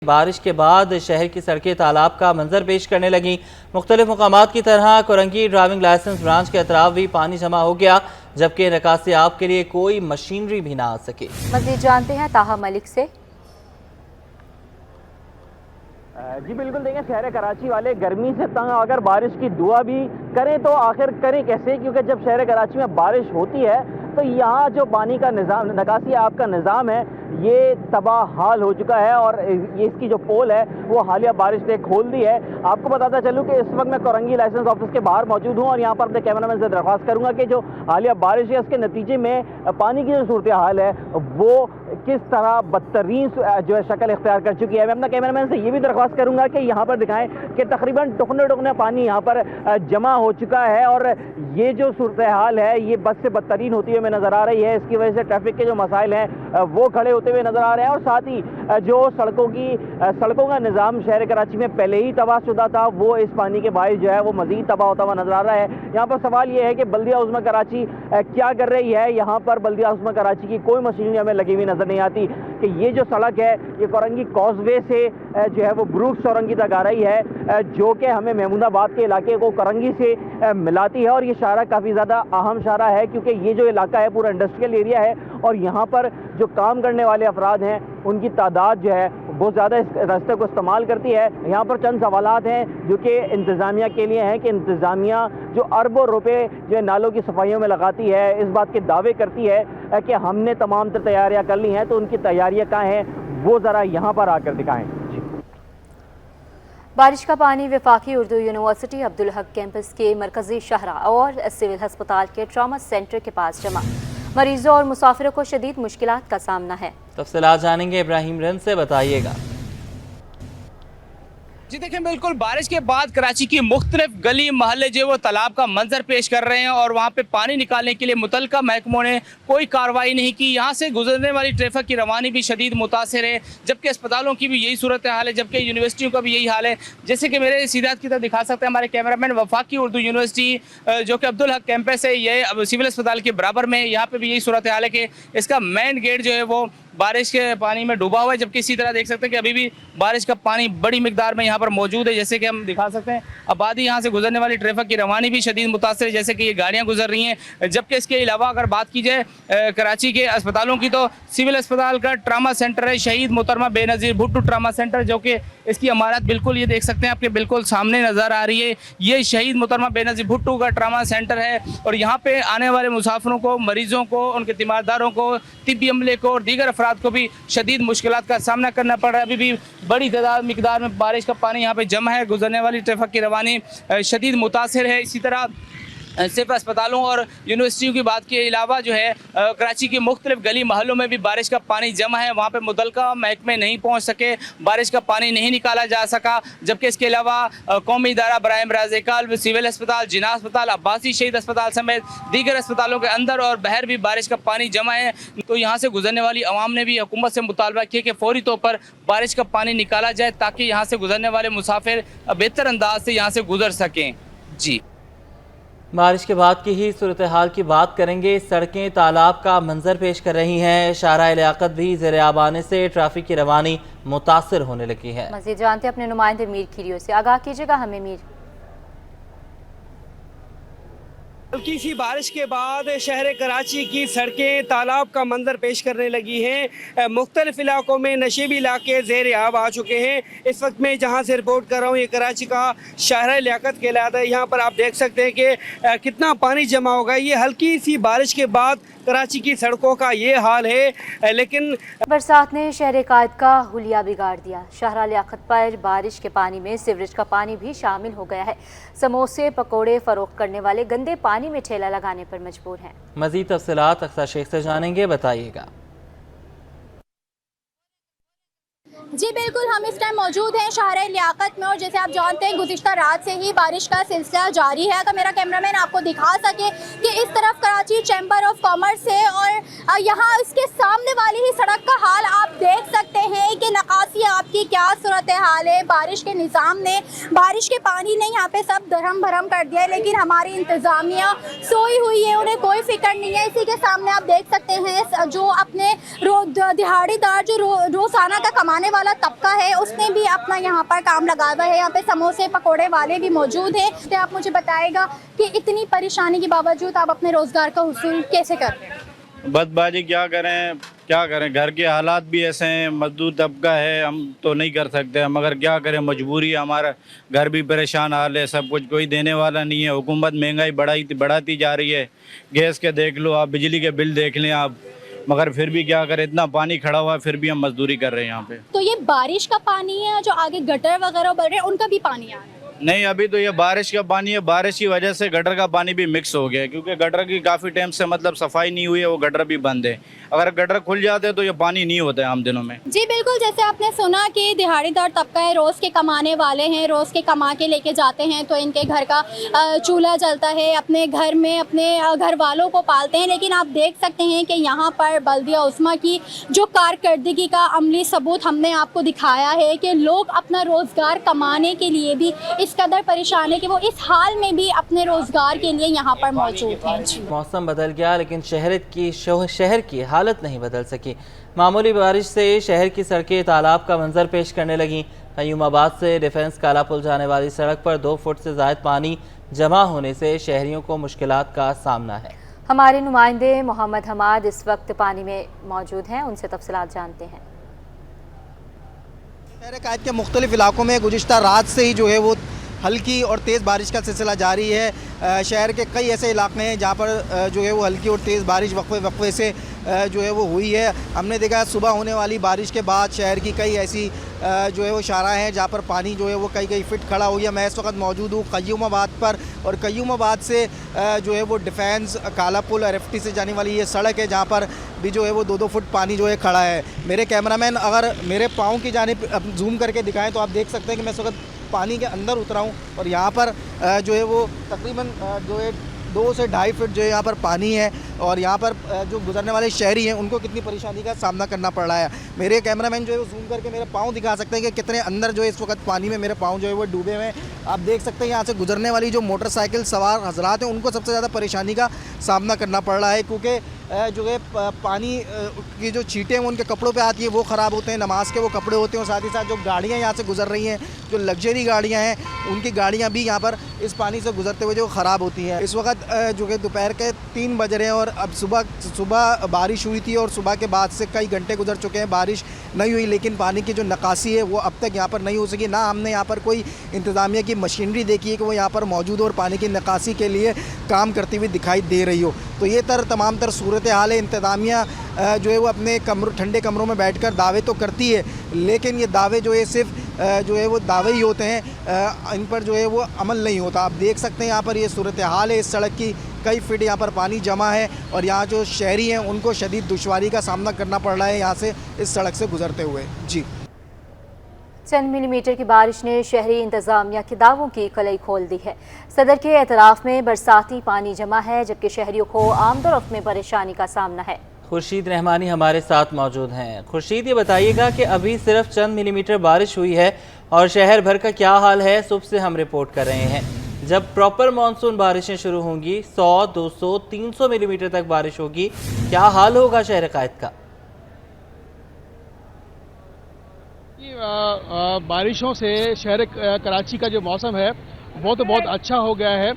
बारिश के बाद शहर की सड़कें तालाब का मंजर पेश करने लगी। मुख्तलिफ मकामात की तरह कोरंगी ड्राइविंग लाइसेंस ब्रांच के अतराफ भी पानी जमा हो गया, जबकि निकासी आब के लिए कोई मशीनरी भी ना आ सकी। मज़ीद जानते हैं ताहा मलिक से। जी बिल्कुल, देखें शहर कराची वाले गर्मी से तंग, अगर बारिश की दुआ भी करें तो आखिर करें कैसे, क्योंकि जब शहर कराची में बारिश होती है तो यहाँ जो पानी का निज़ाम, निकासी आब का निज़ाम है, ये तबाह हाल हो चुका है और ये इसकी जो पोल है वो हालिया बारिश ने खोल दी है। आपको बताता चलूँ कि इस वक्त मैं कोरंगी लाइसेंस ऑफिस के बाहर मौजूद हूँ और यहाँ पर अपने कैमरामैन से दरख्वास्त करूँगा कि जो हालिया बारिश है उसके नतीजे में पानी की जो सूरत हाल है वो किस तरह बदतरीन जो है शक्ल इख्तियार कर चुकी है। मैं अपना कैमरामैन से ये भी दरख्वास्त करूँगा कि यहाँ पर दिखाएं कि तकरीबन टुकने पानी यहाँ पर जमा हो चुका है और ये जो सूरत हाल है ये बद से बदतरीन होती हुई हमें नज़र आ रही है। इसकी वजह से ट्रैफिक के जो मसाइल हैं वो खड़े होते हुए नज़र आ रहे हैं और साथ ही जो सड़कों का निज़ाम शहर कराची में पहले ही तबाहशुदा था वो इस पानी के बायस जो है वो मज़ीद तबाह होता हुआ नज़र आ रहा है। यहाँ पर सवाल ये है कि बल्दिया उज़्मा कराची क्या कर रही है। यहाँ पर बल्दिया उज़्मा कराची की कोई मशीनरी हमें लगी हुई नज़र नहीं आती कि ये जो सड़क है ये कोरंगी कॉजवे से जो है वो ब्रूक्स चौरंगी तक आ रही है, जो कि हमें महमूदाबाद के इलाके को कोरंगी से मिलाती है और ये शाहरा काफ़ी ज़्यादा अहम शाहरा है क्योंकि ये जो इलाका है पूरा इंडस्ट्रियल एरिया है और यहाँ पर जो काम करने वाले अफराद हैं उनकी तादाद जो है बहुत ज़्यादा इस रास्ते को इस्तेमाल करती है। यहाँ पर चंद सवालात हैं जो कि इंतज़ामिया के लिए हैं कि इंतज़ामिया जो अरबों रुपए जो है नालों की सफाइयों में लगाती है, इस बात के दावे करती है कि हमने तमाम तैयारियाँ कर ली हैं, तो उनकी तैयारियाँ कहाँ हैं वो ज़रा यहाँ पर आकर दिखाएँ। बारिश का पानी वफाकी उर्दू यूनिवर्सिटी अब्दुल हक कैंपस के मरकजी शहरा और सिविल अस्पताल के ट्रामा सेंटर के पास जमा। मरीजों और मुसाफिरों को शदीद मुश्किलात का सामना है। तफसीलात जानेंगे इब्राहिम रन से, बताइएगा। जी देखें, बिल्कुल बारिश के बाद कराची की मुख्तलिफ गली महल्ले जो वो तालाब का मंजर पेश कर रहे हैं और वहाँ पे पानी निकालने के लिए मुतलका महकमों ने कोई कार्रवाई नहीं की। यहाँ से गुजरने वाली ट्रैफिक की रवानी भी शदीद मुतासिर है, जबकि अस्पतालों की भी यही सूरत हाल है, जबकि यूनिवर्सिटियों का भी यही हाल है। जैसे कि मेरे सीधात की तरफ दिखा सकते हैं हमारे कैमरामैन, वफाकी उर्दू यूनिवर्सिटी जो कि अब्दुल हक कैंपस है, ये सिविल अस्पताल के बराबर में, यहाँ पर भी यही सूरत हाल है कि इसका मेन गेट जो है वो बारिश के पानी में डूबा हुआ है, जबकि इसी तरह देख सकते हैं कि अभी भी बारिश का पानी बड़ी मिकदार में यहाँ पर मौजूद है। जैसे कि हम दिखा सकते हैं आबादी यहाँ से गुजरने वाली ट्रैफिक की रवानी भी शदीद मुतासर है, जैसे कि ये गाड़ियाँ गुजर रही हैं। जबकि इसके अलावा अगर बात की जाए कराची के अस्पतालों की, तो सिविल अस्पताल का ट्रामा सेंटर है शहीद मोहतरमा बेनज़ीर भुट्टो ट्रामा सेंटर, जो कि इसकी इमारत बिल्कुल ये देख सकते हैं आपके बिल्कुल सामने नज़र आ रही है। ये शहीद मोहतरमा बेनज़ीर भुट्टो का ट्रामा सेंटर है और यहाँ पे आने वाले मुसाफिरों को, मरीजों को, उनके तीमारदारों को, तिब्बी अमले को और दीगर अफराद को भी शदीद मुश्किलात का सामना करना पड़ रहा है। अभी भी बड़ी तादाद मिकदार में बारिश का पानी यहाँ पे जमा है, गुजरने वाली ट्रैफिक की रवानी शदीद मुतासिर है। इसी तरह सिर्फ अस्पतालों और यूनिवर्सिटियों की बात के अलावा जो है कराची के मुख्तलिफ गली महलों में भी बारिश का पानी जमा है, वहाँ पे मुतलका महकमे नहीं पहुँच सके, बारिश का पानी नहीं निकाला जा सका। जबकि इसके अलावा कौमी इदारा बराए इमराज़ कल्ब, सिविल अस्पताल, जिना अस्पताल, अब्बासी शहीद अस्पताल समेत दीगर अस्पतालों के अंदर और बाहर भी बारिश का पानी जमा है। तो यहाँ से गुजरने वाली अवाम ने भी हुकूमत से मुतालबा किया कि फौरी तौर पर बारिश का पानी निकाला जाए ताकि यहाँ से गुजरने वाले मुसाफिर बेहतर अंदाज से यहाँ से गुजर सकें। जी, बारिश के बाद की ही सूरत हाल की बात करेंगे। सड़कें तालाब का मंजर पेश कर रही हैं, शाहरा लियाकत भी ज़ेर आब आने से ट्रैफिक की रवानी मुतासिर होने लगी है। मज़ीद जानते अपने नुमाइंदे मीर खीरियो से, आगाह कीजिएगा हमें मीर। हल्की सी बारिश के बाद शहर कराची की सड़कें तालाब का मंजर पेश करने लगी हैं। मुख्तलिफ इलाकों में नशीबी इलाके ज़ेर आब आ चुके हैं। इस वक्त मैं जहाँ से रिपोर्ट कर रहा हूँ ये कराची का शहर लियाकत कहलाता है। यहाँ पर आप देख सकते हैं कि कितना पानी जमा होगा। ये हल्की सी बारिश के बाद कराची की सड़कों का ये हाल है। लेकिन बरसात ने शहर कायद का हुलिया बिगाड़ दिया। शहर लियाकत पर बारिश के पानी में सीवरेज का पानी भी शामिल हो गया है। समोसे पकोड़े फरोख्त करने वाले गंदे पानी में ठेला लगाने पर मजबूर हैं। मज़ीद तफसीलात अख्तर शेख से जानेंगे, बताइएगा। जी बिल्कुल, हम इस टाइम मौजूद हैं शहर लियाकत में और जैसे आप जानते हैं गुज़िश्ता रात से ही बारिश का सिलसिला जारी है। अगर मेरा कैमरामैन आपको दिखा सके कि इस तरफ कराची चैम्बर ऑफ कॉमर्स है और यहाँ इसके सामने वाली ही सड़क का हाल आप देख सकते हैं कि नकासी आपकी क्या सूरत हाल है। बारिश के निज़ाम ने, बारिश के पानी ने यहाँ पे सब धर्म भरम कर दिया है, लेकिन हमारी इंतज़ामिया सोई हुई है, उन्हें कोई फिक्र नहीं है। इसी के सामने आप देख सकते हैं जो अपने दिहाड़ीदार जो रोज़ाना का कमाने वाला तबका है उसने भी अपना यहाँ पर काम लगा हुआ है। यहाँ पे समोसे पकोड़े वाले भी मौजूद हैं। तो आप मुझे बताएगा कि इतनी परेशानी के बावजूद आप अपने रोजगार का हुसूल कैसे कर रहे हैं? बदबाजी क्या करें, घर के हालात भी ऐसे हैं, मजदूर तबका है, हम तो नहीं कर सकते, मगर क्या करें, मजबूरी है, हमारा घर भी परेशान हाल है, सब कुछ कोई देने वाला नहीं है। हुकूमत महंगाई बढ़ाती जा रही है, गैस के देख लो आप, बिजली के बिल देख लें आप, मगर फिर भी क्या करें, इतना पानी खड़ा हुआ है फिर भी हम मजदूरी कर रहे हैं यहाँ पे। तो ये बारिश का पानी है, जो आगे गटर वगैरह बढ़ रहे हैं उनका भी पानी आ रहा है? नहीं, अभी तो ये बारिश का पानी है, बारिश की वजह से गटर का पानी भी मिक्स हो गया है, क्योंकि गटर की काफ़ी टाइम से मतलब सफाई नहीं हुई है, वो गटर भी बंद है। अगर गटर खुल जाते तो ये पानी नहीं होता है आम दिनों में। जी बिल्कुल, जैसे आपने सुना कि दिहाड़ीदार तबका है, रोज़ के कमाने वाले हैं, रोज़ के कमा के लेके जाते हैं तो इनके घर का चूल्हा जलता है, अपने घर में अपने घर वालों को पालते हैं। लेकिन आप देख सकते हैं कि यहाँ पर बल्दिया उस्मा की जो कारकर्दगी का अमली सबूत हमने आपको दिखाया है कि लोग अपना रोज़गार कमाने के लिए भी इस कदर परेशान है कि वो इस हाल में भी अपने रोजगार के लिए यहाँ पर मौजूद हैं। मौसम बदल गया लेकिन शहर की हालत नहीं बदल सकी। मामूली बारिश से शहर की सड़कें तालाब का मंजर पेश करने लगीं। कयूमाबाद से डिफेंस काला पुल जाने वाली सड़क पर 2 फुट से ज़ायद पानी जमा होने से शहरियों को मुश्किलात का सामना है। हमारे नुमाइंदे मोहम्मद हमाद इस वक्त पानी में मौजूद हैं, उनसे तफसीलात जानते हैं। शहर कायद के मुख्तलिफ इलाकों में गुज़िश्ता रात से ही जो है वो हल्की और तेज़ बारिश का सिलसिला जारी है। शहर के कई ऐसे इलाके हैं जहाँ पर जो है वो हल्की और तेज़ बारिश वक्फे से जो है वो हुई है। हमने देखा सुबह होने वाली बारिश के बाद शहर की कई ऐसी जो है वो शाराएँ हैं जहाँ पर पानी जो है वो कई फीट खड़ा हो गया। मैं इस वक्त मौजूद हूँ कयूमाबाद पर, और कयूमाबाद से जो है वो डिफेंस काला पुल RFT से जाने वाली ये सड़क है जहाँ पर भी जो है वो 2-2 फुट पानी जो है खड़ा है। मेरे कैमरामैन अगर मेरे पाँव की जानिब जूम करके दिखाएं तो आप देख सकते हैं कि मैं इस वक्त पानी के अंदर उतरा हूँ और यहाँ पर जो है वो तकरीबन जो है 2 से 2.5 फीट जो है यहाँ पर पानी है, और यहाँ पर जो गुजरने वाले शहरी हैं उनको कितनी परेशानी का सामना करना पड़ रहा है। मेरे कैमरामैन जो है वो जूम करके मेरे पाँव दिखा सकते हैं कि कितने अंदर जो है इस वक्त पानी में मेरे पाँव जो है वो डूबे हुए हैं। आप देख सकते हैं यहाँ से गुजरने वाली जो मोटरसाइकिल सवार हजरात हैं उनको सबसे ज़्यादा परेशानी का सामना करना पड़ रहा है, क्योंकि जो है पानी की जो छींटें हैं उनके कपड़ों पे आती है, वो ख़राब होते हैं, नमाज के वो कपड़े होते हैं, और साथ ही साथ जो गाड़ियाँ यहाँ से गुजर रही हैं, जो लग्जरी गाड़ियाँ हैं, उनकी गाड़ियाँ भी यहाँ पर इस पानी से गुजरते हुए जो ख़राब होती हैं। इस वक्त जो कि दोपहर के 3 बज रहे हैं और अब सुबह बारिश हुई थी और सुबह के बाद से कई घंटे गुजर चुके हैं, बारिश नहीं हुई, लेकिन पानी की जो निकासी है वो अब तक यहाँ पर नहीं हो सकी। ना हमने यहाँ पर कोई इंतज़ामिया की मशीनरी देखी है कि वो यहाँ पर मौजूद हो और पानी की निकासी के लिए काम करती हुई दिखाई दे रही हो। तो ये तमाम सूरत हाल है। इंतज़ामिया जो है वो अपने ठंडे कमरों में बैठकर दावे तो करती है, लेकिन ये दावे जो है सिर्फ जो है वो दावे ही होते हैं, इन पर जो है वो अमल नहीं होता। आप देख सकते हैं यहाँ पर ये सूरत हाल है इस सड़क की, कई फीट यहाँ पर पानी जमा है और यहाँ जो शहरी हैं उनको शदीद दुश्वारी का सामना करना पड़ रहा है यहाँ से इस सड़क से गुजरते हुए। जी, चंद मिलीमीटर की बारिश ने शहरी इंतजामिया के दावों की कलई खोल दी है। सदर के एतराफ़ में बरसाती पानी जमा है, जबकि शहरियों को आमदोरफ्त में परेशानी का सामना है। खुर्शीद रहमानी हमारे साथ मौजूद हैं। खुर्शीद, ये बताइएगा कि अभी सिर्फ चंद मिलीमीटर बारिश हुई है और शहर भर का क्या हाल है? सुबह से हम रिपोर्ट कर रहे हैं, जब प्रॉपर मानसून बारिशें शुरू होंगी 100, 200, 300 मिलीमीटर तक बारिश होगी, क्या हाल होगा शहर कायद का? बारिशों से शहर कराची का जो मौसम है वो तो बहुत अच्छा हो गया है।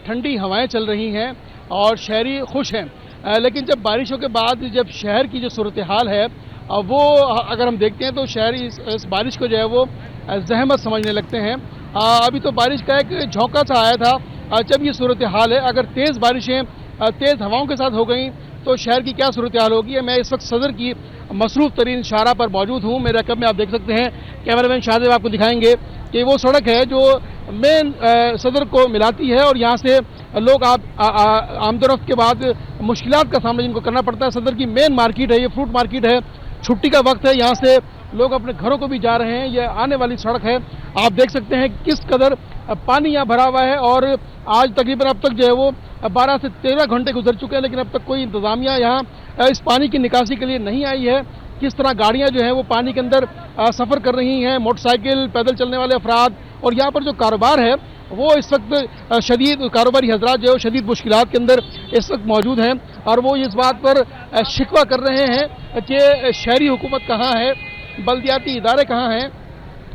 ठंडी हवाएं चल रही हैं और शहरी खुश हैं, लेकिन जब बारिशों के बाद जब शहर की जो सूरत हाल है वो अगर हम देखते हैं तो शहरी इस बारिश को जो है वो जहमत समझने लगते हैं। अभी तो बारिश का एक झोंका सा आया था। जब ये सूरत हाल है, अगर तेज़ बारिशें तेज़ हवाओं के साथ हो गई तो शहर की क्या सूरत हाल होगी। मैं इस वक्त सदर की मसरूफ़ तरीन शाहरा पर मौजूद हूँ। मेरे रकब में आप देख सकते हैं, कैमरामैन शाहदेव आपको दिखाएंगे कि वो सड़क है जो मेन सदर को मिलाती है और यहाँ से लोग आमदोरफ्त के बाद मुश्किलात का सामना जिनको करना पड़ता है। सदर की मेन मार्केट है, ये फ्रूट मार्केट है, छुट्टी का वक्त है, यहाँ से लोग अपने घरों को भी जा रहे हैं। ये आने वाली सड़क है, आप देख सकते हैं किस कदर पानी यहाँ भरा हुआ है और आज तकरीबन अब तक जो है वो 12 से 13 घंटे गुजर चुके हैं, लेकिन अब तक कोई इंतज़ामिया यहाँ इस पानी की निकासी के लिए नहीं आई है। किस तरह गाड़ियाँ जो हैं वो पानी के अंदर सफ़र कर रही हैं, मोटरसाइकिल, पैदल चलने वाले अफराद, और यहाँ पर जो कारोबार है वो इस वक्त शदीद कारोबारी हजरात जो है शदीद मुश्किलात के अंदर इस वक्त मौजूद हैं और वो इस बात पर शिकवा कर रहे हैं कि शहरी हुकूमत कहाँ है, बल्दियाती इदारे कहाँ हैं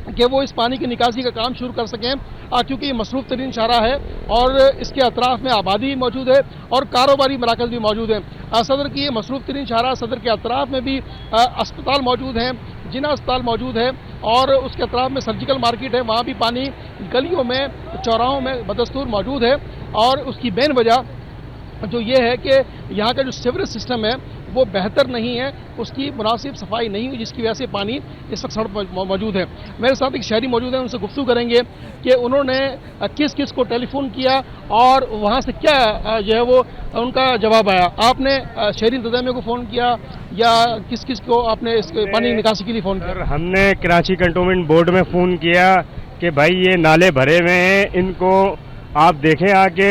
कि वो इस पानी की निकासी का काम शुरू कर सकें, क्योंकि ये मसरूफ़ तरीन शहरा है और इसके अतराफ़ में आबादी भी मौजूद है और कारोबारी मराकज़ भी मौजूद हैं। सदर की ये मसरूफ़ तरीन शहरा, सदर के अतराफ़ में भी अस्पताल मौजूद हैं, जिना अस्पताल मौजूद है और उसके अतराफ़ में सर्जिकल मार्केट है, वहाँ भी पानी गलियों में, चौराहों में बदस्तूर मौजूद है। और उसकी मेन वजह जो ये है कि यहाँ का जो सीवरेज सिस्टम है वो बेहतर नहीं है, उसकी मुनासिब सफाई नहीं हुई, जिसकी वजह से पानी इस वक्त सड़क पर मौजूद है। मेरे साथ एक शहरी मौजूद है, उनसे गुफ्तगू करेंगे कि उन्होंने किस किस को टेलीफोन किया और वहाँ से क्या जो है वो उनका जवाब आया। आपने शहरी इंतजामिया को फ़ोन किया या किस किस को आपने इस पानी की निकासी के लिए फ़ोन किया? हमने कराची कंटोनमेंट बोर्ड में फ़ोन किया कि भाई ये नाले भरे हुए हैं, इनको आप देखें आके,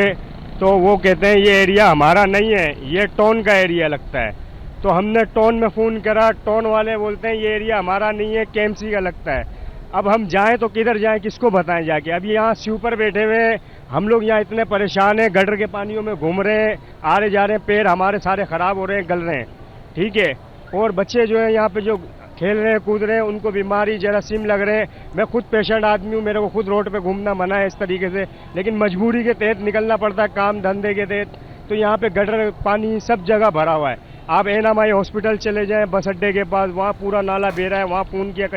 तो वो कहते हैं ये एरिया हमारा नहीं है, ये टोन का एरिया लगता है। तो हमने टोन में फ़ोन करा, टोन वाले बोलते हैं ये एरिया हमारा नहीं है, केएमसी का लगता है। अब हम जाएं तो किधर जाएं, किसको बताएं जाके? अब यहाँ स्यू पर बैठे हुए हैं हम लोग, यहाँ इतने परेशान हैं, गटर के पानियों में घूम रहे हैं, आ रहे जा रहे हैं, पैर हमारे सारे ख़राब हो रहे हैं, गल रहे हैं, ठीक है। और बच्चे जो हैं यहाँ पे जो खेल रहे हैं, कूद रहे हैं, उनको बीमारी जरासीम लग रहे हैं। मैं खुद पेशेंट आदमी हूँ, मेरे को खुद रोड पे घूमना मना है इस तरीके से, लेकिन मजबूरी के तहत निकलना पड़ता है, काम धंधे के तहत। तो यहाँ पे गटर पानी सब जगह भरा हुआ है। आप एनामाई हॉस्पिटल चले जाएं, बस अड्डे के पास, वहाँ पूरा नाला बह रहा है। वहाँ फ़ोन किया,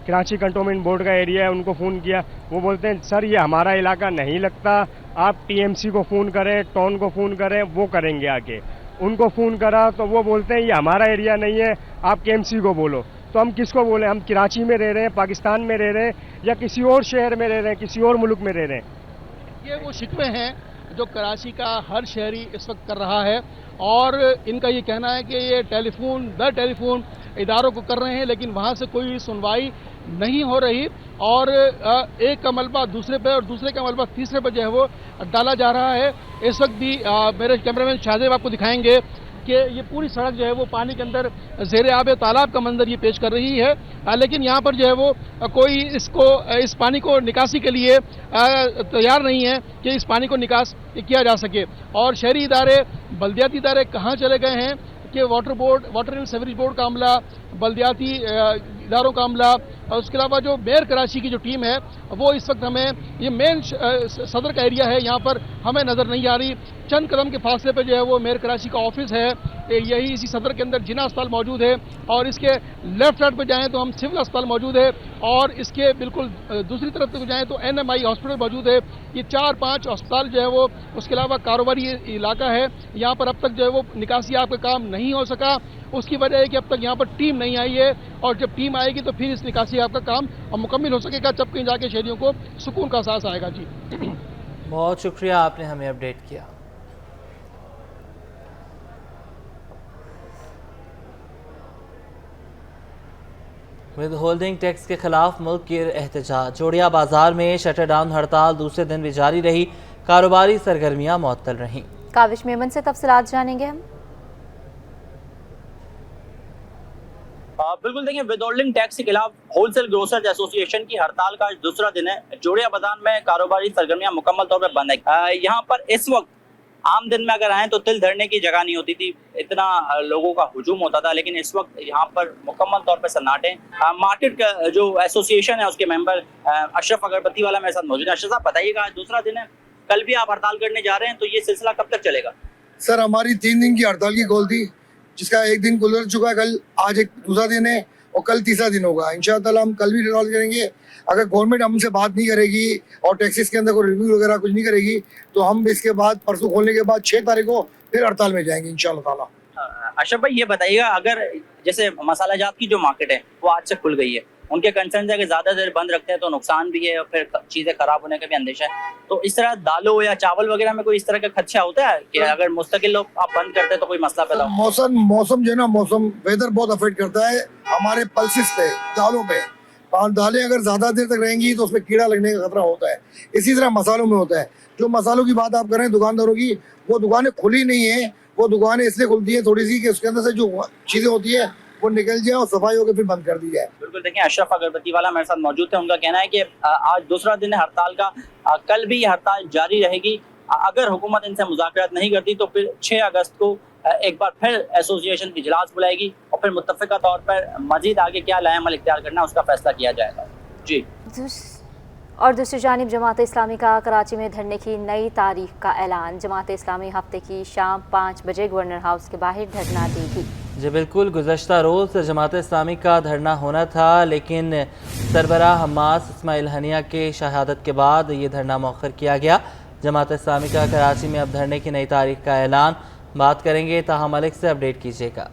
कराची कंटोनमेंट बोर्ड का एरिया है, उनको फ़ोन किया, वो बोलते हैं सर ये हमारा इलाका नहीं लगता, आप टीएमसी को फ़ोन करें, टोन को फ़ोन करें, वो करेंगे आके। उनको फ़ोन करा तो वो बोलते हैं ये हमारा एरिया नहीं है, आप केएमसी को बोलो। तो हम किसको बोले? हम कराची में रह रहे हैं, पाकिस्तान में रह रहे हैं, या किसी और शहर में रह रहे हैं, किसी और मुल्क में रह रहे हैं। ये वो शिकवे हैं जो कराची का हर शहरी इस वक्त कर रहा है और इनका ये कहना है कि ये टेलीफोन दर टेलीफोन इदारों को कर रहे हैं, लेकिन वहाँ से कोई सुनवाई नहीं हो रही और एक का मलबा दूसरे पे और दूसरे का मलबा तीसरे पे जो है वो डाला जा रहा है। इस वक्त भी मेरे कैमरामैन शाहजेब आपको दिखाएंगे कि ये पूरी सड़क जो है वो पानी के अंदर ज़ेर आब तालाब का मंजर ये पेश कर रही है, लेकिन यहाँ पर जो है वो कोई इस पानी को निकासी के लिए तैयार नहीं है कि इस पानी को निकास किया जा सके। और शहरी इदारे, बल्दियाती इदारे कहाँ चले गए हैं कि वाटर एंड सीवरेज बोर्ड का अमला, बल्दियाती इदारों का अमला और उसके अलावा जो मेयर कराची की जो टीम है वो इस वक्त हमें ये मेन सदर का एरिया है, यहाँ पर हमें नज़र नहीं आ रही। चंद कदम के फासले पे जो है वो मेयर कराची का ऑफिस है, यही इसी सदर के अंदर जिना अस्पताल मौजूद है और इसके लेफ्ट साइड पे जाएं तो हम सिविल अस्पताल मौजूद है और इसके बिल्कुल दूसरी तरफ तक जाएं तो एनएमआई हॉस्पिटल मौजूद है। ये 4-5 अस्पताल जो है वो, उसके अलावा कारोबारी इलाका है। यहाँ पर अब तक जो है वो निकासी आपका काम नहीं हो सका, उसकी वजह है कि अब तक यहाँ पर टीम नहीं आई है और जब टीम आएगी तो फिर इस निकासी आपका काम मुकम्मल हो सकेगा, जब कहीं जाके शहरियों को सुकून का एहसास आएगा। जी बहुत शुक्रिया, आपने हमें अपडेट किया। विद होल्डिंग टैक्स के खिलाफ मुल्क की एहतजाज। जोड़िया बाजार में शटर डाउन हड़ताल दूसरे दिन भी जारी रही, कारोबारी सरगर्मियां मुअत्तल रहीं। काविश मेमन से तफसीलात जानेंगे हम। बिल्कुल, देखिए विदहोल्डिंग टैक्स के खिलाफ होलसेल ग्रोसर्स एसोसिएशन की हड़ताल का दूसरा दिन है। जोड़िया बाजार में कारोबारी सरगर्मियां मुकम्मल तौर पर बंद है। यहाँ पर इस वक्त आम दिन में अगर आए तो तिल धरने की जगह नहीं होती थी, इतना लोगों का हुजूम होता था, लेकिन इस वक्त यहाँ पर मुकम्मल तौर पर सन्नाटे। मार्केट का जो एसोसिएशन है उसके मेंबर अशरफ अगरबत्ती वाला मेरे साथ मौजूद है। अशरफ साहब बताइएगा, दूसरा दिन है, कल भी आप हड़ताल करने जा रहे हैं, तो ये सिलसिला कब तक चलेगा? सर हमारी 3 दिन की हड़ताल की कॉल थी, जिसका एक दिन गुजर चुका है, कल आज एक दूसरा दिन है और कल तीसरा दिन होगा। इंशाअल्लाह हम कल भी हड़ताल करेंगे। अगर गवर्नमेंट हमसे बात नहीं करेगी और टैक्सेस के अंदर कोई रिव्यू वगैरह कुछ नहीं करेगी तो हम इसके बाद परसों खोलने के बाद 6 तारीख को फिर हड़ताल में जाएंगे इंशाअल्लाह ताला। अशरफ भाई ये बताइएगा, अगर जैसे मसाला जात की जो मार्केट है वो आज से खुल गई है, उनके कंसर्न है कि ज्यादा देर बंद रखते हैं तो नुकसान भी है और फिर चीजें खराब होने का भी अंदेशा है, तो इस तरह दालों या चावल वगैरह में कोई इस तरह का खदशा होता है कि अगर मुस्तकिल आप बंद करते हैं तो कोई मसला पैदा हो? मौसम जो है ना, मौसम वेदर बहुत अफेक्ट करता है हमारे पल्सेस पे, दालों पे। और दालें अगर ज्यादा देर तक रहेंगी तो उसमें कीड़ा लगने का खतरा होता है। इसी तरह मसालों में होता है। जो मसालों की बात आप कर रहे हैं दुकानदारों की, वो दुकानें खुली नहीं है, वो दुकानें इसलिए खुलती है थोड़ी सी कि उसके अंदर से जो चीजें होती है वो निकल जाए और सफाई होकर फिर बंद कर दी जाए। बिल्कुल, देखिए अशरफ अगरबत्ती वाला मेरे साथ मौजूद थे, उनका कहना है कि आज दूसरा दिन है हड़ताल का, कल भी ये हड़ताल जारी रहेगी। अगर हुकूमत इनसे मुज़ाकरात नहीं करती तो फिर 6 अगस्त को एक बार फिर एसोसिएशन की इजलास बुलाएगी और फिर मुत्तफ़िका तौर पर मजीद आगे क्या लाएअमल इख्तियार करना है उसका फैसला किया जाएगा। जी। और दूसरी जानिब जमात इस्लामी का कराची में धरने की नई तारीख का ऐलान। जमात इस्लामी हफ्ते की शाम 5 बजे गवर्नर हाउस के बाहर धरना देगी। जी बिल्कुल, गुज़श्ता रोज़ जमात इस्लामी का धरना होना था, लेकिन सरबराह हमास इस्माइल हनिया के शहादत के बाद ये धरना मौखर किया गया। जमात इस्लामी का कराची में अब धरने की नई तारीख का ऐलान। बात करेंगे ताहा मलिक से, अपडेट कीजिएगा।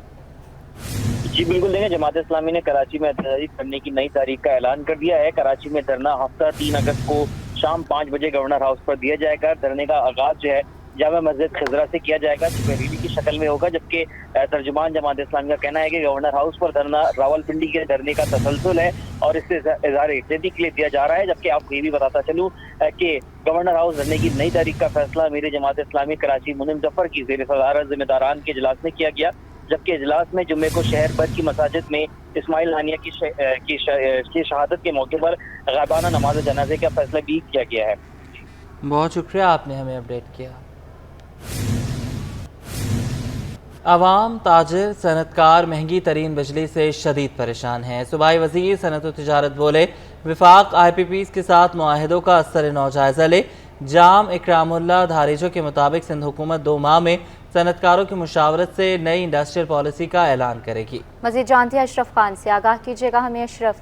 जी बिल्कुल देंगे, जमात इस्लामी ने कराची में एहतजाज करने की नई तारीख का ऐलान कर दिया है। कराची में धरना हफ्ता 3 अगस्त को शाम 5 बजे गवर्नर हाउस पर दिया जाएगा। धरने का आगाज जो है जामा मस्जिद खजरा से किया जाएगा, जो रैली की शक्ल में होगा, जबकि तर्जुमान जमात इस्लामी का कहना है कि गवर्नर हाउस पर धरना रावलपिंडी के धरने का तसलसल है और इससे इज़हार यकजहती के लिए दिया जा रहा है। जबकि आपको ये भी बताता चलूँ कि गवर्नर हाउस धरने की नई तारीख का फैसला मेरे जमात इस्लामी कराची मुनिम जफर की ज़ेर सदारत ज़िम्मेदारान के इजलास में किया गया, जबकि इजलास में जुम्मे को शहर भर की मसाजिद में इस्माइल हानिया की शहादत के मौके पर गायबाना नमाज जनाजे का फैसला भी किया गया है। बहुत शुक्रिया, आपने हमें अपडेट किया। अवाम, ताजिर, सनतकार महंगी तरीन बिजली से शदीद परेशान हैं। सूबाई वज़ीर सनत व तिजारत बोले, विफाक IPPs के साथ मुआहिदों का असर नौ जायज़ा ले। जाम इकरामुल्लाह धारीजो के मुताबिक सिंध हुकूमत 2 माह में सनतकारों की मुशावरत से नई इंडस्ट्रियल पॉलिसी का ऐलान करेगी। मज़ीद जानते हैं अशरफ खान से, आगाह कीजिएगा हमें अशरफ।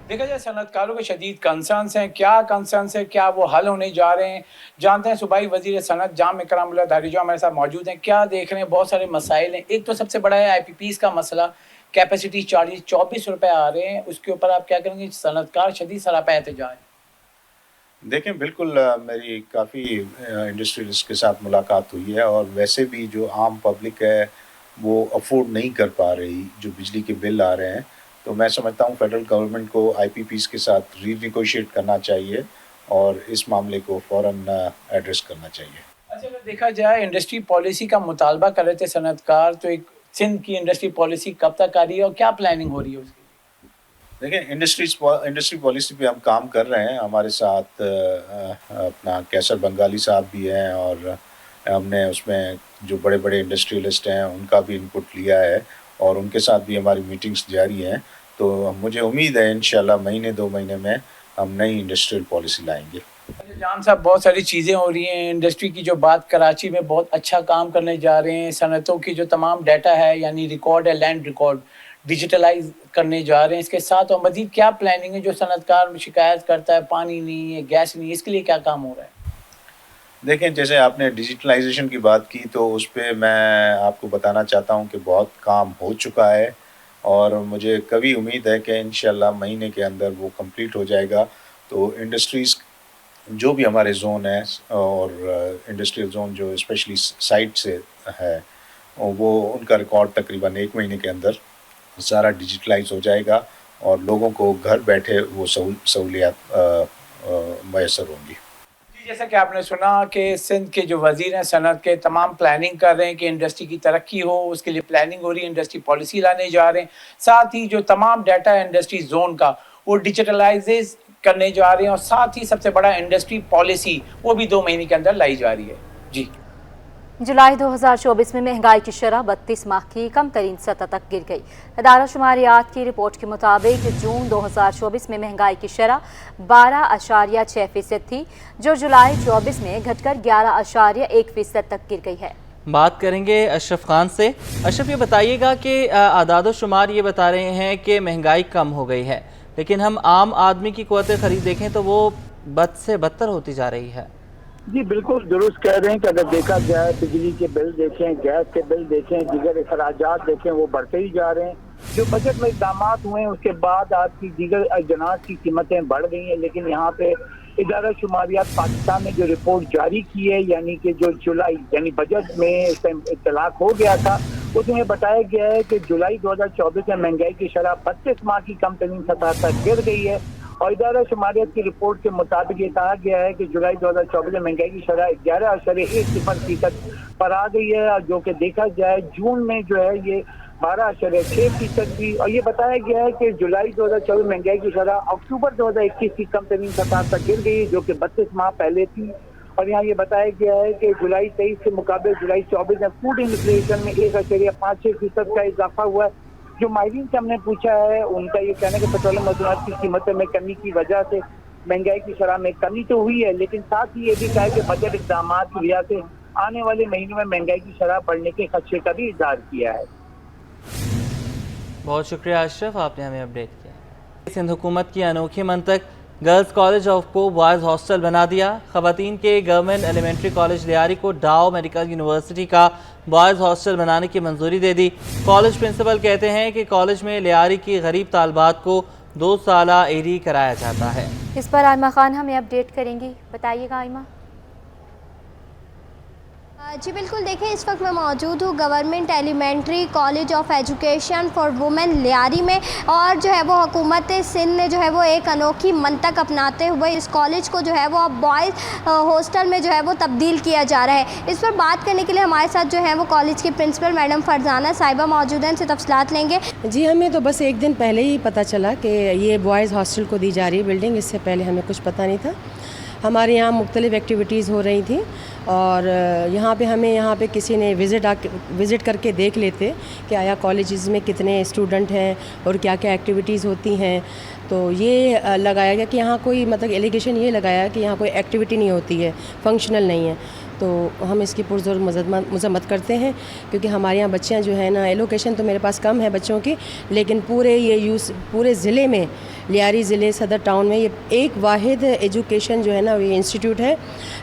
देखा जाए सनतकारों के शदीद कंसर्न्स हैं, क्या कंसर्न्स है, क्या वो हल होने जा रहे हैं, जानते हैं। सूबाई वज़ीर सनत जाम इकरामुल्लाह धारीजो हमारे साथ मौजूद हैं। क्या देख रहे हैं, बहुत सारे मसाइल हैं। एक तो सबसे बड़ा है IPPs का मसला, कैपेसिटी चार्जेस 24 रुपये आ रहे हैं, उसके ऊपर आप क्या करेंगे? सनतकार शदीद सरापा एहतजाज। देखें, बिल्कुल मेरी काफ़ी इंडस्ट्रियलिस्ट के साथ मुलाकात हुई है और वैसे भी जो आम पब्लिक है वो अफोर्ड नहीं कर पा रही जो बिजली के बिल आ रहे हैं, तो मैं समझता हूँ फेडरल गवर्नमेंट को IPPs के साथ रीनिगोशिएट करना चाहिए और इस मामले को फ़ौरन एड्रेस करना चाहिए। अच्छा, अगर देखा जाए इंडस्ट्री पॉलिसी का मुतालबा कर रहे थे सनतकार, तो एक सिंध की इंडस्ट्री पॉलिसी कब तक आ रही है और क्या प्लानिंग हो रही है उसकी? देखें, इंडस्ट्री पॉलिसी पे हम काम कर रहे हैं। हमारे साथ अपना कैसर बंगाली साहब भी हैं और हमने उसमें जो बड़े बड़े इंडस्ट्रियलिस्ट हैं उनका भी इनपुट लिया है और उनके साथ भी हमारी मीटिंग्स जारी हैं। तो मुझे उम्मीद है इंशाल्लाह महीने 2 महीने में हम नई इंडस्ट्रियल पॉलिसी लाएंगे। जान साहब, बहुत सारी चीज़ें हो रही हैं इंडस्ट्री की। जो बात कराची में बहुत अच्छा काम करने जा रहे हैं, सनतों की जो तमाम डाटा है यानी रिकॉर्ड है, लैंड रिकॉर्ड डिजिटलाइज करने जा रहे हैं। इसके साथ और मजीद क्या प्लानिंग है? जो सनतकार शिकायत करता है पानी नहीं है, गैस नहीं है, इसके लिए क्या काम हो रहा है? देखें, जैसे आपने डिजिटलाइजेशन की बात की तो उस पर मैं आपको बताना चाहता हूं कि बहुत काम हो चुका है और मुझे कभी उम्मीद है कि इंशाल्लाह महीने के अंदर वो कंप्लीट हो जाएगा। तो इंडस्ट्रीज़ जो भी हमारे जोन है और इंडस्ट्रियल जोन जो स्पेशली साइट से है वो उनका रिकॉर्ड तकरीबन 1 महीने के अंदर सारा डिजिटलाइज हो जाएगा और लोगों को घर बैठे वो सहूलियात मैसर होंगी। जैसा कि आपने सुना कि सिंध के जो वजीर हैं सनत के तमाम प्लानिंग कर रहे हैं कि इंडस्ट्री की तरक्की हो, उसके लिए प्लानिंग हो रही है, इंडस्ट्री पॉलिसी लाने जा रहे हैं। साथ ही जो तमाम डाटा है इंडस्ट्री जोन का वो डिजिटलाइज करने जा रहे हैं और साथ ही सबसे बड़ा इंडस्ट्री पॉलिसी वो भी 2 महीने के अंदर लाई जा रही है। जी, जुलाई 2024 में महंगाई की शरह 32 माह की कम तरीन सतह तक गिर गई। अदारा शुमारियात की रिपोर्ट के मुताबिक जून 2024 में महंगाई की शरह 12.6% थी, जो जुलाई 24 में घटकर 11.1% तक गिर गई है। बात करेंगे अशरफ खान से। अशरफ, ये बताइएगा कि आदाद शुमार ये बता रहे हैं कि महंगाई कम हो गई है, लेकिन हम आम आदमी की क़ुव्वत खरीद देखें तो वो बद से बदतर होती जा रही है। जी बिल्कुल दुरुस्त कह रहे हैं कि अगर देखा जाए बिजली के बिल देखें, गैस के बिल देखें, दीगर अखराजात देखें, वो बढ़ते ही जा रहे हैं। जो बजट में इक़दाम हुए हैं उसके बाद आपकी दीगर अजनास की कीमतें बढ़ गई हैं, लेकिन यहाँ पे इदारा शुमारियात पाकिस्तान ने जो रिपोर्ट जारी की है यानी कि जो जुलाई यानी बजट में इत्तलाक हो गया था उसमें बताया गया है कि जुलाई 2024 में महंगाई की शरह 32 माह की कम तरीन सतह तक गिर गई है और इदारा शुमारियात की रिपोर्ट के मुताबिक ये कहा गया है कि जुलाई 2024 में महंगाई की शरह 11.1% पर आ गई है और जो कि देखा जाए जून में जो है ये 12.6% थी और ये बताया गया है कि जुलाई 2024 महंगाई की शरह अक्टूबर 2021 की कम तरीन सतह तक गिर गई जो कि 32 माह पहले थी और यहाँ ये बताया गया है कि जुलाई 23 के मुकाबले जुलाई 24 में फूड इन्फ्लेशन में 1.56% का इजाफा हुआ है। जो माहिरीन से हमने पूछा है उनका ये कहना है कि पेट्रोलियम मसनूआत की कीमतों में कमी की वजह से महंगाई की शरह में कमी तो हुई है, लेकिन साथ ही ये भी कहा है कि बजट इक़दाम की वजह से आने वाले महीनों में महंगाई की शरह बढ़ने के खदशे का भी इज़हार किया है। बहुत शुक्रिया अशरफ, आपने हमें अपडेट किया। सिंध हुकूमत की अनोखी मंतक, गर्ल्स कॉलेज ऑफ को बॉयज़ हॉस्टल बना दिया। ख़वातीन के गवर्नमेंट एलिमेंट्री कॉलेज लियारी को डाओ मेडिकल यूनिवर्सिटी का बॉयज़ हॉस्टल बनाने की मंजूरी दे दी। कॉलेज प्रिंसिपल कहते हैं कि कॉलेज में लियारी की गरीब तालबात को 2 साला एरी कराया जाता है। इस पर आयमा खान हमें अपडेट करेंगी, बताइएगा आयमा। जी बिल्कुल, देखिए इस वक्त मैं मौजूद हूँ government elementary college of education for women Lyari में, और जो है वो हुकूमत सिंध ने जो है वो एक अनोखी मंतक अपनाते हुए इस कॉलेज को जो है वो अब बॉयज़ हॉस्टल में जो है वो तब्दील किया जा रहा है। इस पर बात करने के लिए हमारे साथ जो है वो कॉलेज की प्रिंसिपल मैडम फरजाना साहिबा मौजूद हैं, इनसे तफसीलात लेंगे। जी, हमें तो बस एक दिन पहले ही पता चला कि ये बॉयज़ हॉस्टल को दी जा रही है बिल्डिंग, इससे पहले हमें कुछ पता नहीं था। हमारे यहाँ मुख्तलिफ़ एक्टिविटीज़ हो रही थी और यहाँ पे किसी ने विज़िट करके देख लेते कि आया कॉलेजेस में कितने स्टूडेंट हैं और क्या क्या एक्टिविटीज़ होती हैं। तो ये लगाया गया कि यहाँ कोई मतलब एलिगेशन ये लगाया कि यहाँ कोई एक्टिविटी नहीं होती है, फंक्शनल नहीं है। तो हम इसकी पुरजोर मजम्मत करते हैं क्योंकि हमारे यहाँ बच्चियाँ जो है ना, एलोकेशन तो मेरे पास कम है बच्चों की, लेकिन पूरे ज़िले में, लियारी ज़िले सदर टाउन में ये एक वाहिद एजुकेशन जो है ना, ये इंस्टीट्यूट है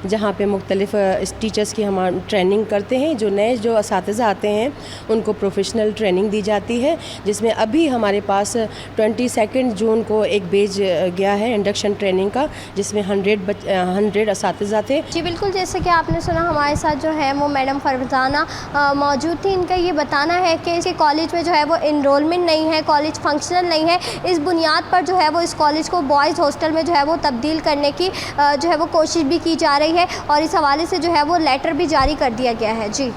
जहाँ पे मुख्तलिफ़ टीचर्स की हम ट्रेनिंग करते हैं। जो नए जो असातिज़ा आते हैं उनको प्रोफेशनल ट्रेनिंग दी जाती है, जिसमें अभी हमारे पास 22 जून को एक बैच गया है इंडक्शन ट्रेनिंग का, जिसमें 100 असातिज़ा थे। जी बिल्कुल, जैसे कि आपने सुना हमारे साथ जो है वो मैडम फरजाना मौजूद थी। इनका ये बताना है कि इसके कॉलेज में जो है वो इनरोलमेंट नहीं है, कॉलेज फंक्शनल नहीं है। इस बुनियाद पर जो है वो इस कॉलेज को बॉयज़ हॉस्टल में जो है वो तब्दील करने की जो है वो कोशिश भी की जा रही है और इस हवाले से जो है वो लेटर भी जारी कर दिया गया है। जी,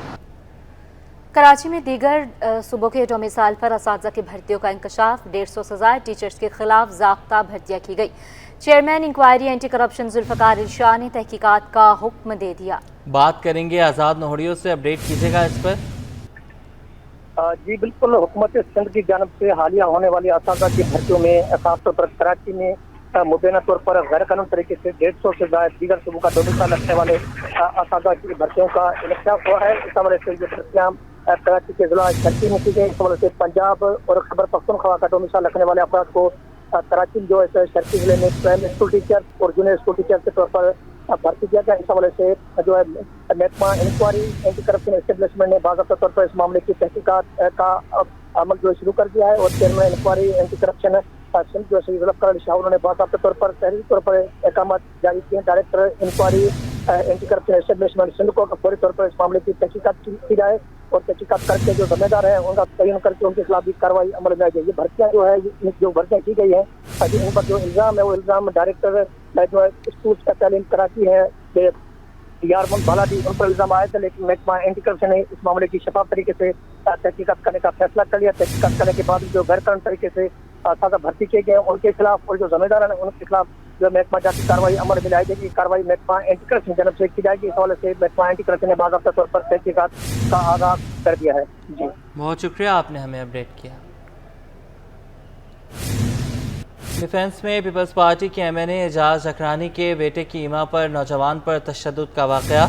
कराची में दीगर सूबों के डोमिसाइल पर असातिज़ा की भर्तियों का इंकशाफ, 150 से ज़ायद टीचर्स के खिलाफ ज़ाब्ता भर्तियाँ की गई। Chairman inquiry anti corruption Zulfiqar Irshad ने तहकीकात का हुक्म दे दिया। बात करेंगे आज़ाद नोहड़ियों से, अपडेट कीजिएगा इस पर। जी बिल्कुल, हुकूमत सिंध की जानब से हालिया होने वाली असातिज़ा की भर्तियों में खासतौर पर कराची में मुबैना तौर पर गैर कानूनी तरीके से 150 से ज़ायद दीगर सूबों का डोमिसाइल रखने वाले असातिज़ा की भर्तियों का इंकशाफ हुआ है। इस हवाले से ये भर्तियाँ कराची के ज़िला शर्की में की गई। इस हवाले से पंजाब और खैबर पख्तूनख्वा का डोमिसाइल रखने वाले अफराद को कराची जो है शर्की ज़िले में प्राइमरी स्कूल टीचर और जूनियर स्कूल टीचर के तौर पर भर्ती किया गया। इस हवाले से जो है महकमा इंक्वायरी एंटी करप्शन एस्टेब्लिशमेंट ने बाज़ाब्ता तौर पर इस मामले की तहकीकात का अमल जो शुरू कर दिया है और chairman inquiry anti corruption Sindh जो है जुल्फ़िकार शाह उन्होंने बाज़ाब्ता तौर पर तहरीरी तौर पर अहकाम जारी किए। Director inquiry anti corruption establishment Sindh को फौरी तौर पर इस मामले की तहकीकात की जाए और तहकीकात करके जो जिम्मेदार है उनका तयन करके उनके खिलाफ भी कार्रवाई अमल में आ जाए। ये भर्तियाँ जो है, जो भर्तियाँ की गई हैं, उन पर जो इल्ज़ाम है वो इल्ज़ाम डायरेक्टर जो है स्कूल का तालीम कराची है कि यारमुन बालादी, उन पर इल्ज़ाम आए थे, लेकिन महकमा एंटी करप्शन ने इस मामले की शफाफ तरीके से तहकीकात करने का फैसला कर लिया। तहकीकात करने के बाद जो गैर कानूनी तरीके से असातिज़ा भर्ती किए गए उनके खिलाफ और जो जिम्मेदार है उनके खिलाफ जो महकमा जाती कार्रवाई अमल में लाई जाएगी। कार्रवाई महकमा एंटी करप्शन जनब से की जाएगी। इस हवाले से महकमा एंटी करप्शन ने बाज़ाब्ता तौर पर तहकीकात का आगाज कर दिया है। जी, बहुत शुक्रिया, आपने हमें अपडेट किया। डिफेंस में पीपल्स पार्टी के MNA एजाज जकरानी के बेटे की इमा पर नौजवान पर तशद्दुद का वाक़या,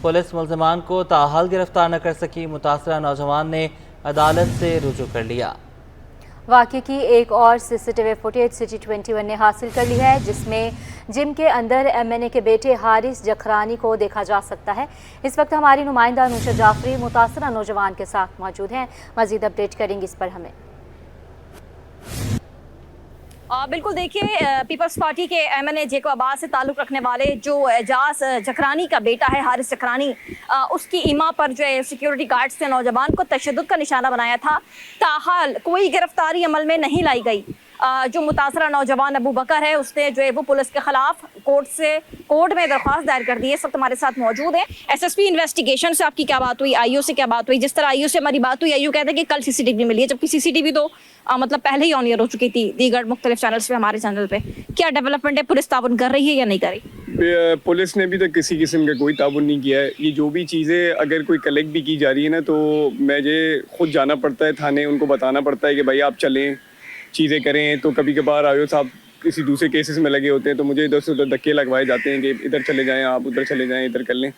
पुलिस मुल्ज़िमान को ताहाल गिरफ्तार न कर सकी। मुतासरा नौजवान ने अदालत से रुजू कर लिया। वाक़े की एक और CCTV फुटेज सिटी 21 ने हासिल कर ली है, जिसमें जिम के अंदर MNA के बेटे हारिस जखरानी को देखा जा सकता है। इस वक्त हमारी नुमाइंदा अनुषा जाफरी मुतासरा नौजवान के साथ मौजूद हैं, मज़ीद अपडेट करेंगी इस पर हमें। बिल्कुल, देखिए पीपल्स पार्टी के MNA जेको अब्बास से ताल्लुक़ रखने वाले जो एजाज जकरानी का बेटा है हारिस जकरानी, उसकी इमा पर जो है सिक्योरिटी गार्ड्स ने नौजवान को तशद्दुद का निशाना बनाया था। ताहाल कोई गिरफ्तारी अमल में नहीं लाई गई। जो मुतासरा नौजवान अबू बकर है उसने जो है वो पुलिस के खिलाफ कोर्ट में दरख्वास्त दायर कर दी है। इस वक्त हमारे साथ मौजूद है एसएसपी इन्वेस्टिगेशन से आपकी क्या बात हुई, आईओ से क्या बात हुई? जिस तरह आईओ से हमारी बात हुई, आईओ कहते हैं कि कल सीसीटीवी मिली है, जबकि सीसीटीवी तो मतलब पहले ही ऑन एयर हो चुकी थी दीगर मुख्तलिफ चैनल्स पे, हमारे चैनल पे। क्या डेवलपमेंट है, पुलिस ताउन कर रही है या नहीं कर रही? पुलिस ने अभी तक किसी किस्म का कोई ताउन नहीं किया है। ये जो भी चीज़ें अगर कोई कलेक्ट भी की जा रही है ना, तो मुझे खुद जाना पड़ता है थाने, उनको बताना पड़ता है कि भाई आप चलें, चीज़ें करें। तो कभी कभार आयो साहब किसी दूसरे केसेस में लगे होते हैं, तो मुझे इधर से उधर धक्के लगवाए जाते हैं कि इधर चले जाएँ आप, उधर चले जाएँ, इधर कर लें।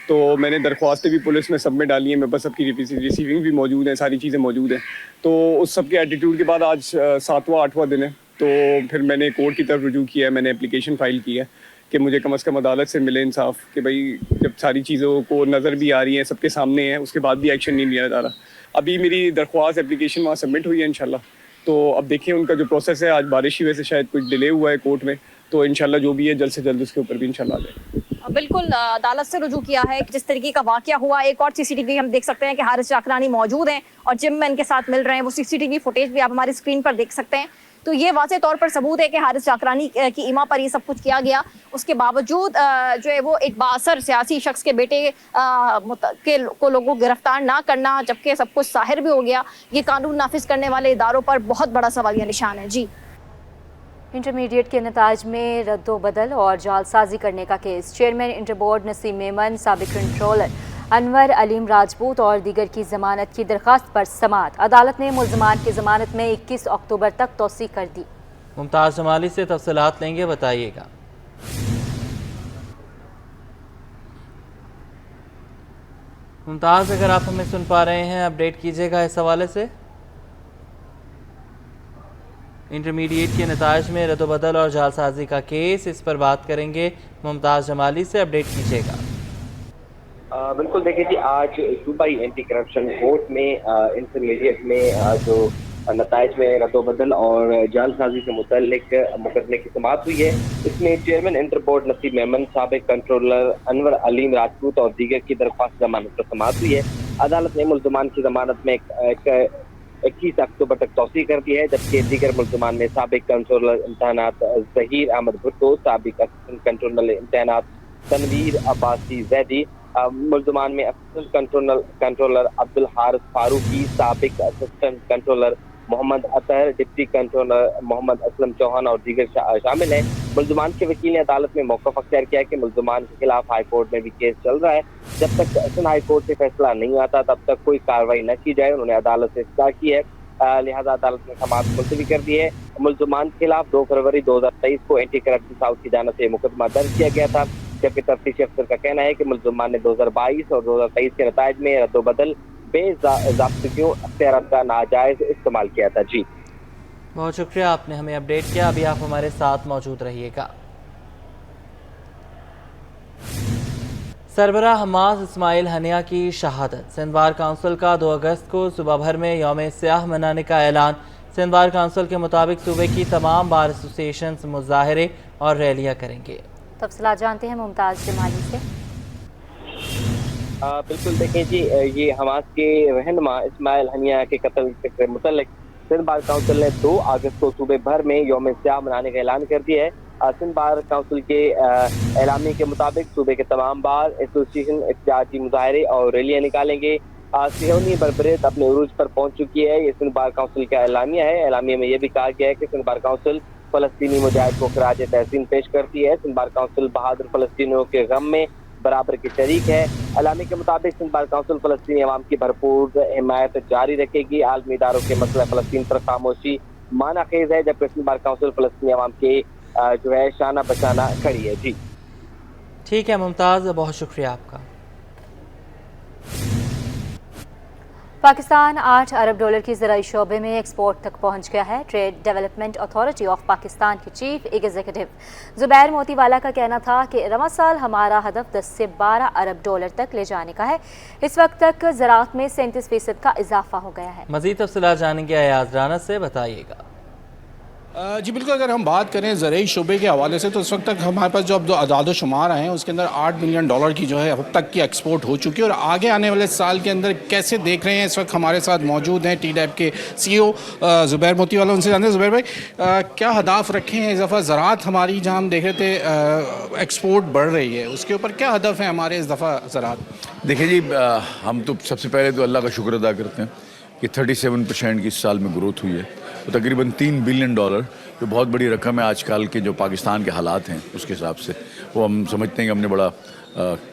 तो मैंने दरख्वास्तें भी पुलिस में सब में डाली हैं, मेरे पास सबकी रिसीविंग भी मौजूद है, सारी चीज़ें मौजूद हैं। तो उस सब के एटीट्यूड के बाद आज 7वां 8वां दिन है, तो फिर मैंने कोर्ट की तरफ रुजू किया है, मैंने एप्लीकेशन फ़ाइल की है कि मुझे कम से कम अदालत से मिले इंसाफ, कि भाई जब सारी चीज़ों को नज़र भी आ रही है, सबके सामने है, उसके बाद भी एक्शन नहीं लिया जा रहा। अभी मेरी दरख्वास्त एप्लीकेशन वहाँ सबमिट हुई है इंशाल्लाह। तो अब देखिए उनका जो प्रोसेस है, आज बारिश की वजह से शायद कुछ डिले हुआ है कोर्ट में, तो इंशाल्लाह जो भी है जल्द से जल्द उसके ऊपर भी इंशाल्लाह आ जाए। बिल्कुल अदालत से रुजू किया है। जिस तरीके का वाकया हुआ, एक और सीसीटीवी हम देख सकते हैं कि हारिस जाकरानी मौजूद हैं और जिम में इनके साथ मिल रहे हैं, वो सीसीटीवी फुटेज भी आप हमारी स्क्रीन पर देख सकते हैं। तो ये वाज़े तौर पर सबूत है कि हारिस जाकरानी की इमा पर ये सब कुछ किया गया। उसके बावजूद जो है वो एक बाअसर सियासी शख्स के बेटे को लोगों को गिरफ्तार ना करना, जबकि सब कुछ ज़ाहिर भी हो गया, ये कानून नाफिज करने वाले इदारों पर बहुत बड़ा सवालिया निशान है। जी, इंटरमीडिएट के नताज में रद्दोबदल और जालसाजी करने का case. Chairman inter board Naseem Memon, साबिक कंट्रोलर अनवर अलीम राजपूत और दीगर की जमानत की दरख्वास्त पर समाअत। अदालत ने मुल्ज़मान की जमानत में 21 अक्टूबर तक तौसीक़ कर दी। मुमताज़ जमाली से तफसीलात लेंगे, बताइएगा। मुमताज़, अगर आप हमें सुन पा रहे हैं, अपडेट कीजिएगा इस हवाले से। इंटरमीडिएट के नताज में रद्दोबदल और जालसाजी का केस, इस पर बात करेंगे। मुमताज़ जमाली से अपडेट कीजिएगा। बिल्कुल, देखिए जी, आज सूबाई एंटी करप्शन कोर्ट में इंटरमीडिएट में जो नताइज में रद्दोबदल और जालसाजी से मुतल्लिक मुकदमे की समाअत हुई है, इसमें chairman inter board Naseem Memon, साबिक कंट्रोलर अनवर अलीम राजपूत और दीगर की दरख्वास्त जमानत पर समाअत हुई है। अदालत ने मुल्ज़मान की जमानत में 21 अक्टूबर तक तौसीक़ कर दी है, जबकि दीगर मुल्ज़मान में साबिक कंट्रोलर इम्तहानात ज़हीर अहमद भुट्टो, साबिक असिस्टेंट कंट्रोलर इम्तहानात तनवीर अब्बासी जैदी, मुल्ज़मान में असिस्टेंट कंट्रोलर अब्दुल हारिस फारूकी, साबिक assistant controller Mohammad Athar, deputy controller Mohammad Aslam Chauhan और दीगर शामिल हैं। मुल्ज़मान के वकील ने अदालत में मौक़िफ़ अख्तियार किया कि मुल्ज़मान के खिलाफ हाई कोर्ट में भी केस चल रहा है, जब तक सिंध हाई कोर्ट से फैसला नहीं आता तब तक कोई कार्रवाई न की जाए। उन्होंने अदालत से इस्तदा की है, लिहाजा अदालत ने समाअत मुलतवी कर दी है। मुल्ज़मान के खिलाफ 2 फरवरी 2023 को एंटी करप्शन साउथ की जानिब से मुकदमा दर्ज किया गया था, जबकि तफ्तीशी अफसर का कहना है कि मुल्ज़मान ने 2022 और 2023 के नताइज में रद्दोबदल बेज़ाब्तियों अख्तियारात का नाजायज़ इस्तेमाल किया था। जी, बहुत शुक्रिया, आपने हमें अपडेट किया। अभी आप हमारे साथ मौजूद रहिएगा। सरबराह हमास इस्माइल हनिया की शहादत। सिंध बार काउंसिल का 2 अगस्त को सुबह भर में यौम स्याह मनाने का ऐलान। सिंध बार काउंसिल के मुताबिक सूबे की तमाम बार एसोसिएशन मुजाहरे और रैलियाँ करेंगे। तफसीलात जानते हैं मुमताज़ जमाली से। बिल्कुल, देखें जी, ये हमास के रहनुमा इस्माइल हनिया के कत्ल से मुतल्लिक सिंध बार काउंसिल ने 2 अगस्त को सूबे भर में यौम स्याह मनाने का ऐलान कर दिया है। सिंध बार काउंसिल के एलामी के मुताबिक सूबे के तमाम बार एसोसिएशन एहतजाजी मुजाहरे और रैलियाँ निकालेंगे। सिहोनी बरबरीत अपने उरूज पर पहुँच चुकी है, ये सिंध बार काउंसिल का एलामिया है। एलामिया में यह भी कहा गया है कि सिंध बार काउंसिल फ़लस्तीनी मुजाहिद को खराज तहसीन पेश करती है। सिंध बार काउंसिल बहादुर फ़लस्तीनियों के गम में बराबर की शरीक है। अलामी के मुताबिक सिंध बार काउंसिल फ़लस्तीनी अवाम की भरपूर हिमायत जारी रखेगी। आलमी इदारों के मसला फ़लस्तीन पर खामोशी माना खेज है, जबकि सिंध बार काउंसिल फ़लस्तीनी अवाम के जो है शाना बचाना खड़ी है। जी, ठीक है मुमताज़, बहुत शुक्रिया आपका। पाकिस्तान 8 अरब डॉलर की ज़राई शोबे में एक्सपोर्ट तक पहुंच गया है। Trade development authority of Pakistan के चीफ एग्जीक्यूटिव जुबैर मोतीवाला का कहना था कि रवा साल हमारा हदफ 10 से 12 अरब डॉलर तक ले जाने का है। इस वक्त तक ज़राअत में 37% का इजाफा हो गया है। मज़ीद तफसीलात जानेंगे अयाज राना से, बताइएगा। जी बिल्कुल, अगर हम बात करें ज़रूरी शुबे के हवाले से तो इस वक्त तक हमारे पास जो अब आदाद शुमार आए हैं उसके अंदर $8 बिलियन की जो है अब तक की एक्सपोर्ट हो चुकी है। और आगे आने वाले साल के अंदर कैसे देख रहे हैं, इस वक्त हमारे साथ मौजूद हैं TDAP के CEO ज़ुबैर मोतीवाला। उनसे जानते हैं, ज़ुबैर भाई क्या हदाफ रखे हैं इस दफ़ा? ज़राअत हमारी जहाँ हम देख रहे थे एक्सपोर्ट बढ़ रही है, उसके ऊपर क्या हदफ है हमारे इस दफ़ा ज़राअत? देखिए जी, हम तो सबसे पहले तो अल्लाह का शुक्र अदा करते हैं कि 37% की इस साल में ग्रोथ हुई है, तो तकरीबन $3 बिलियन, जो बहुत बड़ी रकम है आजकल के जो पाकिस्तान के हालात हैं उसके हिसाब से। वो हम समझते हैं कि हमने बड़ा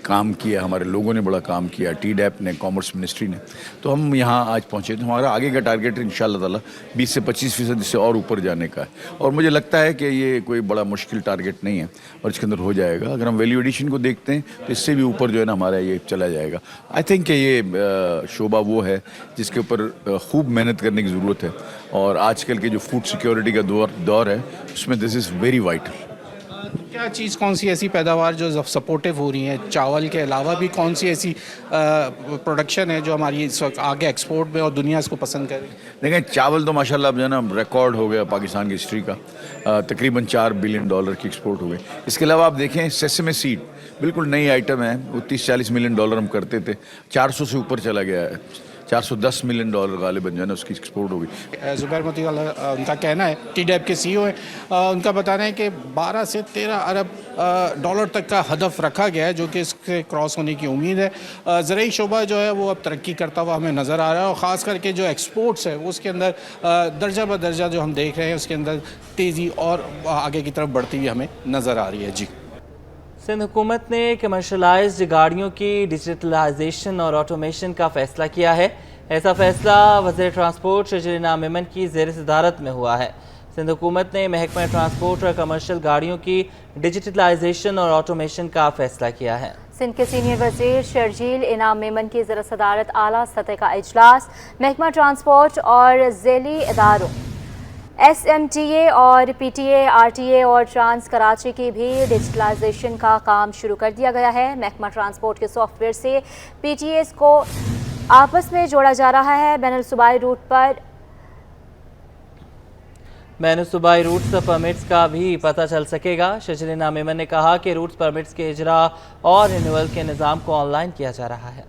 काम किया, हमारे लोगों ने बड़ा काम किया, TDAP ने, कॉमर्स मिनिस्ट्री ने। तो हम यहाँ आज पहुँचे, तो हमारा आगे का टारगेट इंशाअल्लाह ताला 20 से 25% इससे और ऊपर जाने का है। और मुझे लगता है कि ये कोई बड़ा मुश्किल टारगेट नहीं है और इसके अंदर हो जाएगा। अगर हम वैल्यू एडिशन को देखते हैं तो इससे भी ऊपर जो है ना हमारा ये चला जाएगा। आई थिंक कि ये शोबा वो है जिसके ऊपर खूब मेहनत करने की ज़रूरत है, और आजकल के जो फूड सिक्योरिटी का दौर है उसमें दिस इज़ वेरी वाइटल। क्या चीज़, कौन सी ऐसी पैदावार जो सपोर्टिव हो रही है? चावल के अलावा भी कौन सी ऐसी प्रोडक्शन है जो हमारी इस वक्त आगे एक्सपोर्ट में और दुनिया इसको पसंद करे? देखें, चावल तो माशाल्लाह अब जो है ना रिकॉर्ड हो गया पाकिस्तान की हिस्ट्री का, तकरीबन $4 बिलियन की एक्सपोर्ट हो गई। इसके अलावा आप देखें सेसमे सीड बिल्कुल नई आइटम है, वो $30-40 मिलियन हम करते थे, 400 से ऊपर चला गया है, $410 मिलियन गालिबन जो है ना उसकी एक्सपोर्ट होगी। ज़ुबैर मोतीवाला उनका कहना है, TDAP के CEO हैं, उनका बताना है कि 12 से 13 अरब डॉलर तक का हदफ रखा गया है, जो कि इसके क्रॉस होने की उम्मीद है। ज़रूरी शोबा जो है वो अब तरक्की करता हुआ हमें नज़र आ रहा है, और ख़ास करके जो एक्सपोर्ट्स है वो उसके अंदर दर्जा ब दर्जा जो हम देख रहे हैं उसके अंदर तेज़ी और आगे की तरफ बढ़ती हुई हमें नज़र आ रही है। जी, सिंध हुकूमत ने कमर्शलाइज्ड गाड़ियों की डिजिटलाइजेशन और ऑटोमेशन का फैसला किया है। ऐसा फैसला वज़ीर ट्रांसपोर्ट शजरीना मेमन की ज़ेर सदारत में हुआ है। सिंध हुकूमत ने महकमा ट्रांसपोर्ट और कमर्शियल गाड़ियों की डिजिटलाइजेशन और ऑटोमेशन का फैसला किया है। सिंध के सीनियर वज़ीर शर्जील इनाम मेमन की ज़ेर सदारत आला सतह का इजलास महकमा ट्रांसपोर्ट और ज़ैली इदारों SMTA और PTA, RTA और ट्रांस कराची की भी डिजिटलाइजेशन का काम शुरू कर दिया गया है। महकमा ट्रांसपोर्ट के सॉफ्टवेयर से PTAs को आपस में जोड़ा जा रहा है। बैनुल-सूबाई रूट्स परमिट्स का भी पता चल सकेगा। शजरीना मेमन ने कहा कि रूट्स परमिट्स के इजरा और रिन्यूअल के निज़ाम को ऑनलाइन किया जा रहा है।